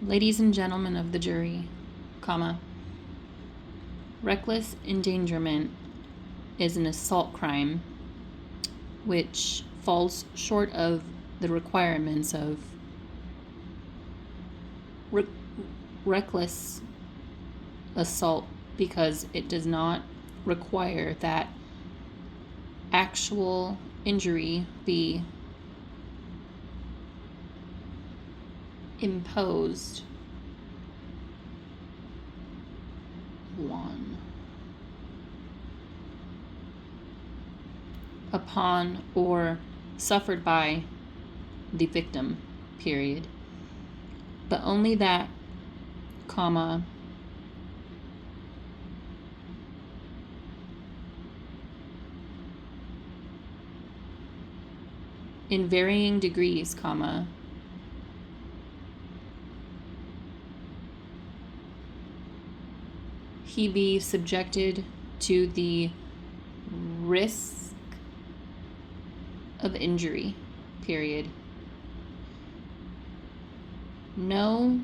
Ladies and gentlemen of the jury, comma, reckless endangerment is an assault crime which falls short of the requirements of reckless assault because it does not require that actual injury be imposed upon or suffered by the victim, period. But only that, comma, in varying degrees, comma, he be subjected to the risk of injury, period. No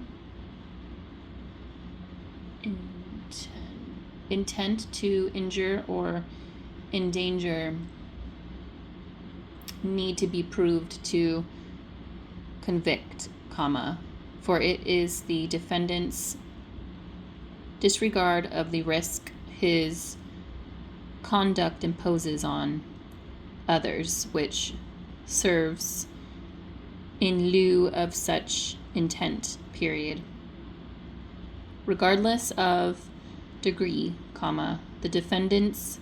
intent to injure or endanger need to be proved to convict, comma, for it is the defendant's disregard of the risk his conduct imposes on others, which serves in lieu of such intent, period. Regardless of degree, comma, the defendant's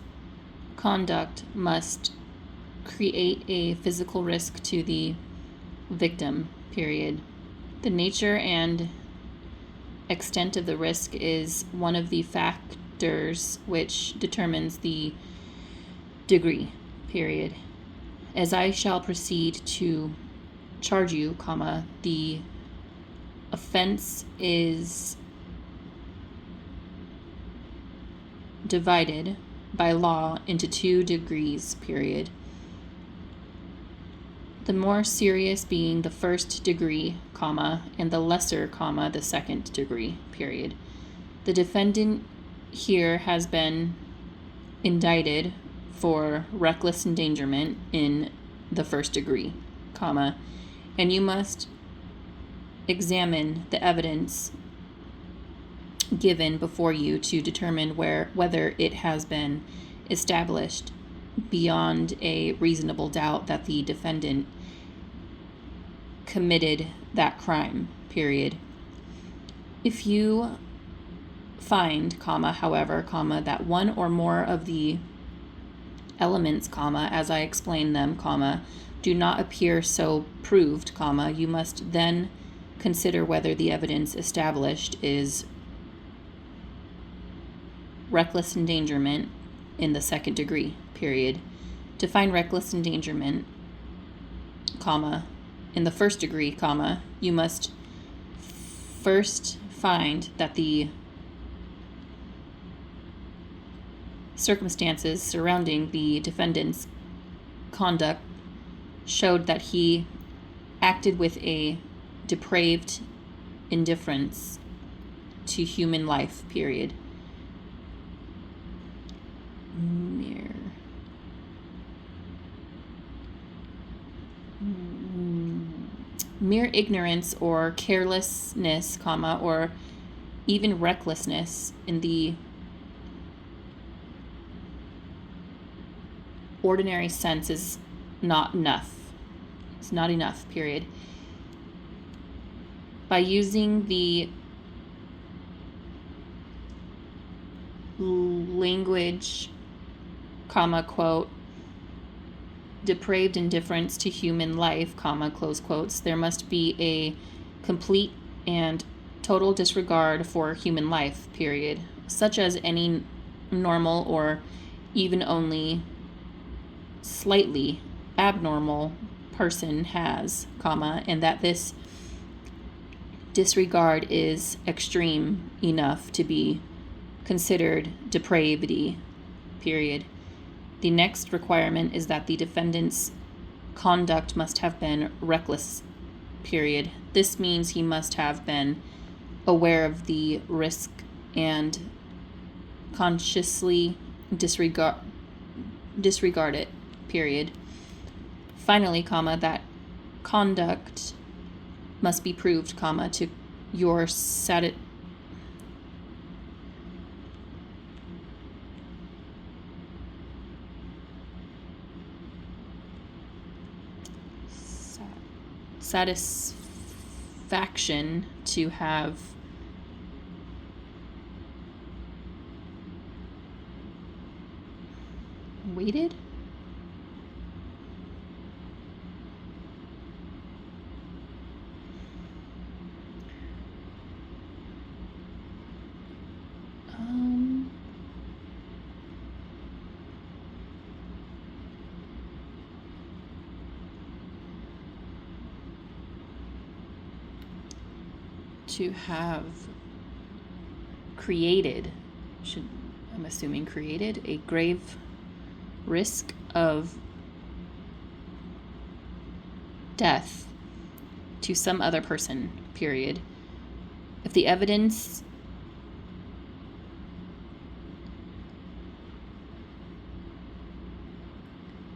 conduct must create a physical risk to the victim, period. The nature and extent of the risk is one of the factors which determines the degree, period. As I shall proceed to charge you, comma, the offense is divided by law into 2 degrees, period. The more serious being the first degree, comma, and the lesser, comma, the second degree, period. The defendant here has been indicted for reckless endangerment in the first degree, comma, and you must examine the evidence given before you to determine whether it has been established beyond a reasonable doubt that the defendant committed that crime, period. If you find, comma, however, comma, that one or more of the elements, comma, as I explain them, comma, do not appear so proved, comma, you must then consider whether the evidence established is reckless endangerment in the second degree, period. To find reckless endangerment, comma, in the first degree, comma, you must first find that the circumstances surrounding the defendant's conduct showed that he acted with a depraved indifference to human life, period. Mere ignorance or carelessness, comma, or even recklessness in the ordinary sense is not enough. It's not enough, period. By using the language, comma, quote, depraved indifference to human life, comma, close quotes, there must be a complete and total disregard for human life, period, such as any normal or even only slightly abnormal person has, comma, and that this disregard is extreme enough to be considered depravity, period. The next requirement is that the defendant's conduct must have been reckless, period. This means he must have been aware of the risk and consciously disregard it, period. Finally, comma, that conduct must be proved, comma, to your satisfaction to have waited. To have created, I'm assuming created, a grave risk of death to some other person, period. If the evidence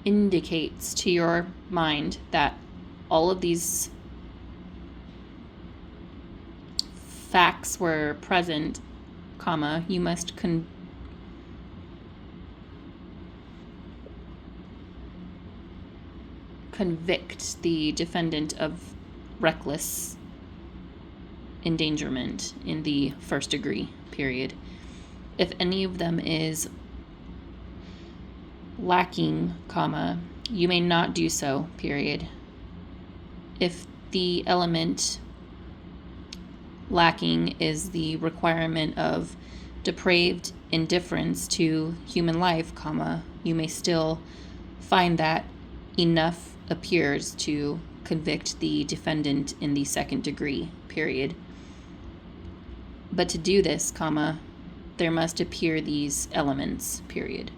indicates to your mind that all of these facts were present, comma, you must convict the defendant of reckless endangerment in the first degree, period. If any of them is lacking, comma, you may not do so, period. If the element lacking is the requirement of depraved indifference to human life, comma, you may still find that enough appears to convict the defendant in the second degree, period. But to do this, comma, there must appear these elements, period.